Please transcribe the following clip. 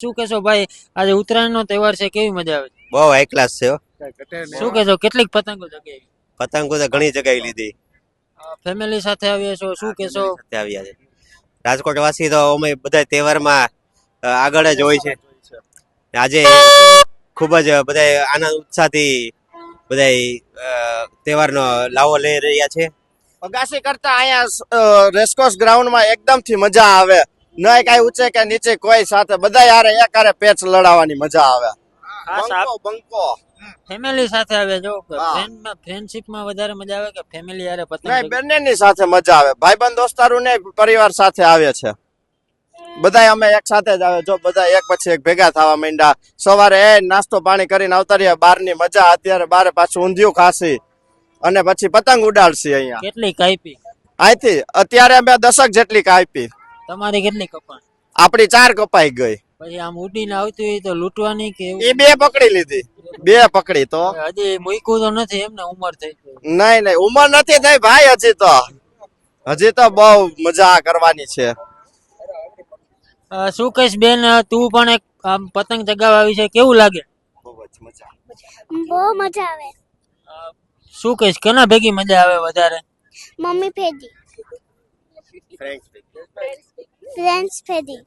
શું કહેશો ભાઈ, આજે ઉત્તરાયણનો તહેવાર છે, કેવી મજા આવે છે? બહુ હાઈ ક્લાસ છે હો. શું કહેશો, કેટલીક પતંગો ચગાવી? પતંગો તો ઘણી જગ્યાએ લીધી. ફેમિલી સાથે આવ્યા છો, શું કહેશો? સાથે આવ્યા છે. રાજકોટ વાસી તો અમે બધા તહેવારમાં આગળ જ હોય છે. આજે ખૂબ જ બધા આનંદ ઉત્સાહથી બધા તહેવારનો લાવો લઈ રહ્યા છે. અગાસી કરતા અહીંયા રેસકોર્સ ગ્રાઉન્ડમાં એકદમ થી મજા આવે. નહીં કઈ ઊંચે કે નીચે, કોઈ સાથે બધા યાર એક હારે પેચ લડાવવાની મજા આવે. બંકો ફેમિલી સાથે આવ્યા છો, હા. ફ્રેન્ડશિપમાં વધારે મજા આવે કે ફેમિલી યારે પતંગ નહીં, ચગાવી? બંનેની સાથે મજા આવે. ભાઈબંધ દોસ્તારું ને પરિવાર સાથે આવે છે. બધા અમે એક સાથે જ આવે. જો બધા એક પછી એક ભેગા થવા માંડ્યા. સવારે નાસ્તો પાણી કરીને આવતા રહ્યા. બહારની મજા, અત્યારે બારે પાછું ઊંધિયું ખાસી અને પછી પતંગ ઉડાડશી અહીંયા. કેટલી કાપી? અહીંથી અત્યારે અમે 10 જેટલી કાપી. તમારી કેટલી કપાણ? આપડી 4 કપાઈ ગઈ. પછી આમ ઉડીને આવતી હોય તો લૂંટવાની કે એવું? એ 2 પકડી લીધી. 2 પકડી તો હજી મૂક્યું તો નથી એમને, ઉંમર થઈ ગઈ. નહીં ઉંમર નથી થઈ ભાઈ. હજી તો બહુ મજા કરવાની છે. શું કહીશ બેન, તું પણ એક આમ પતંગ ચગાવવા આવી છે, કેવું લાગે? બહુ જ મજા. બહુ મજા આવે. શું કહીશ, કેના ભેગી મજા આવે વધારે? મમ્મી ભેગી, ફ્રેન્ડ્સ ભેગી.